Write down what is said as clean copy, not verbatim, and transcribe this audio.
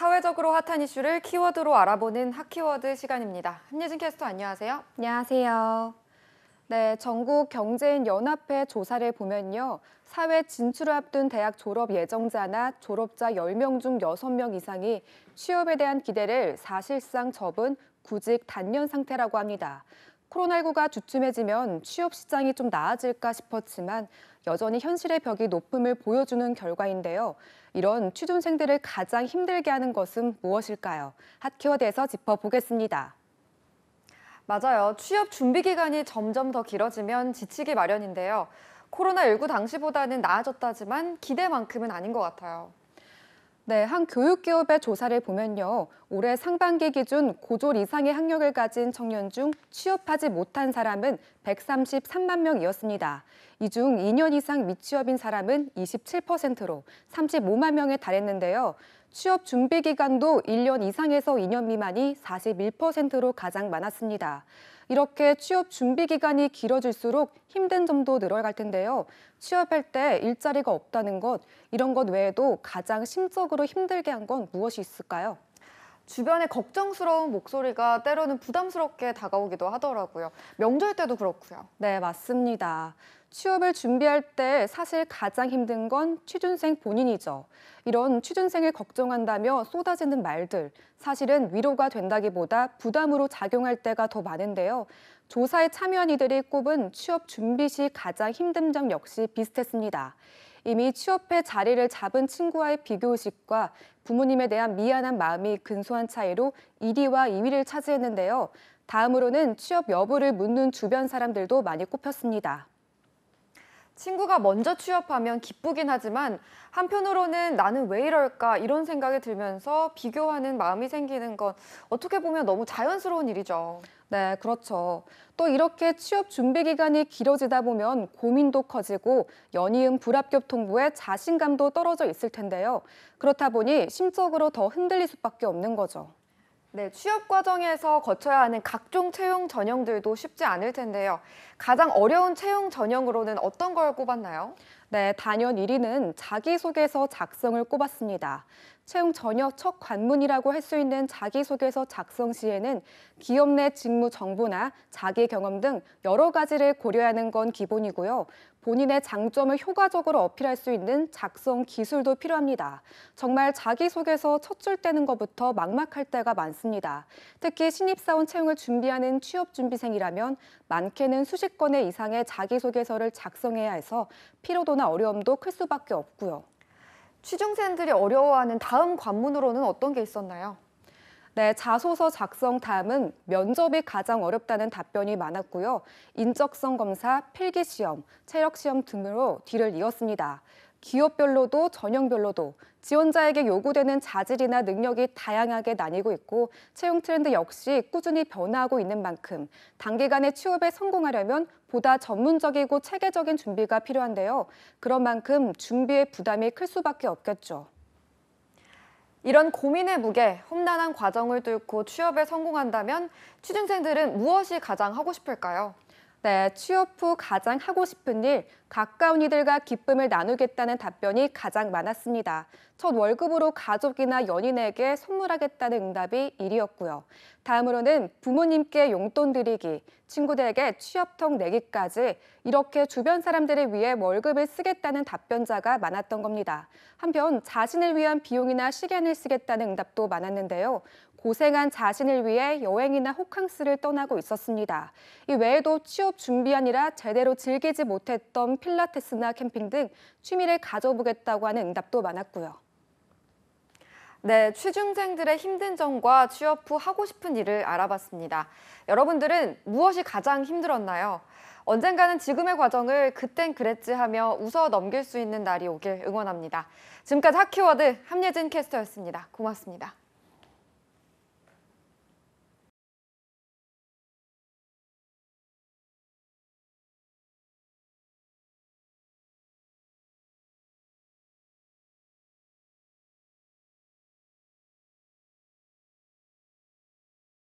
사회적으로 핫한 이슈를 키워드로 알아보는 핫키워드 시간입니다. 함예진 캐스터 안녕하세요. 안녕하세요. 네, 전국경제인연합회 조사를 보면요. 사회 진출을 앞둔 대학 졸업 예정자나 졸업자 10명 중 6명 이상이 취업에 대한 기대를 사실상 접은 구직 단년 상태라고 합니다. 코로나19가 주춤해지면 취업 시장이 좀 나아질까 싶었지만 여전히 현실의 벽이 높음을 보여주는 결과인데요. 이런 취준생들을 가장 힘들게 하는 것은 무엇일까요? 핫키워드에서 짚어보겠습니다. 맞아요. 취업 준비 기간이 점점 더 길어지면 지치기 마련인데요. 코로나19 당시보다는 나아졌다지만 기대만큼은 아닌 것 같아요. 네, 한 교육기업의 조사를 보면요. 올해 상반기 기준 고졸 이상의 학력을 가진 청년 중 취업하지 못한 사람은 133만 명이었습니다. 이 중 2년 이상 미취업인 사람은 27%로 35만 명에 달했는데요. 취업 준비 기간도 1년 이상에서 2년 미만이 41%로 가장 많았습니다. 이렇게 취업 준비 기간이 길어질수록 힘든 점도 늘어갈 텐데요. 취업할 때 일자리가 없다는 것, 이런 것 외에도 가장 심적으로 힘들게 한 건 무엇이 있을까요? 주변에 걱정스러운 목소리가 때로는 부담스럽게 다가오기도 하더라고요. 명절 때도 그렇고요. 네, 맞습니다. 취업을 준비할 때 사실 가장 힘든 건 취준생 본인이죠. 이런 취준생을 걱정한다며 쏟아지는 말들, 사실은 위로가 된다기보다 부담으로 작용할 때가 더 많은데요. 조사에 참여한 이들이 꼽은 취업 준비 시 가장 힘든 점 역시 비슷했습니다. 이미 취업해 자리를 잡은 친구와의 비교의식과 부모님에 대한 미안한 마음이 근소한 차이로 1위와 2위를 차지했는데요. 다음으로는 취업 여부를 묻는 주변 사람들도 많이 꼽혔습니다. 친구가 먼저 취업하면 기쁘긴 하지만 한편으로는 나는 왜 이럴까 이런 생각이 들면서 비교하는 마음이 생기는 건 어떻게 보면 너무 자연스러운 일이죠. 네, 그렇죠. 또 이렇게 취업 준비 기간이 길어지다 보면 고민도 커지고 연이은 불합격 통보에 자신감도 떨어져 있을 텐데요. 그렇다 보니 심적으로 더 흔들릴 수밖에 없는 거죠. 네, 취업 과정에서 거쳐야 하는 각종 채용 전형들도 쉽지 않을 텐데요. 가장 어려운 채용 전형으로는 어떤 걸 꼽았나요? 네, 단연 1위는 자기소개서 작성을 꼽았습니다. 채용 전역 첫 관문이라고 할 수 있는 자기소개서 작성 시에는 기업 내 직무 정보나 자기 경험 등 여러 가지를 고려해야 하는 건 기본이고요. 본인의 장점을 효과적으로 어필할 수 있는 작성 기술도 필요합니다. 정말 자기소개서 첫 줄 떼는 것부터 막막할 때가 많습니다. 특히 신입사원 채용을 준비하는 취업준비생이라면 많게는 수십 건의 이상의 자기소개서를 작성해야 해서 피로도나 어려움도 클 수밖에 없고요. 취중생들이 어려워하는 다음 관문으로는 어떤 게 있었나요? 네, 자소서 작성 다음은 면접이 가장 어렵다는 답변이 많았고요. 인적성 검사, 필기시험, 체력시험 등으로 뒤를 이었습니다. 기업별로도 전형별로도 지원자에게 요구되는 자질이나 능력이 다양하게 나뉘고 있고 채용 트렌드 역시 꾸준히 변화하고 있는 만큼 단기간에 취업에 성공하려면 보다 전문적이고 체계적인 준비가 필요한데요. 그런 만큼 준비의 부담이 클 수밖에 없겠죠. 이런 고민의 무게, 험난한 과정을 뚫고 취업에 성공한다면 취준생들은 무엇이 가장 하고 싶을까요? 네, 취업 후 가장 하고 싶은 일, 가까운 이들과 기쁨을 나누겠다는 답변이 가장 많았습니다. 첫 월급으로 가족이나 연인에게 선물하겠다는 응답이 1위였고요. 다음으로는 부모님께 용돈 드리기, 친구들에게 취업통 내기까지 이렇게 주변 사람들을 위해 월급을 쓰겠다는 답변자가 많았던 겁니다. 한편 자신을 위한 비용이나 시간을 쓰겠다는 응답도 많았는데요. 고생한 자신을 위해 여행이나 호캉스를 떠나고 있었습니다. 이 외에도 취업 준비하느라 제대로 즐기지 못했던 필라테스나 캠핑 등 취미를 가져보겠다고 하는 응답도 많았고요. 네, 취중생들의 힘든 점과 취업 후 하고 싶은 일을 알아봤습니다. 여러분들은 무엇이 가장 힘들었나요? 언젠가는 지금의 과정을 그땐 그랬지 하며 웃어 넘길 수 있는 날이 오길 응원합니다. 지금까지 핫키워드 함예진 캐스터였습니다. 고맙습니다.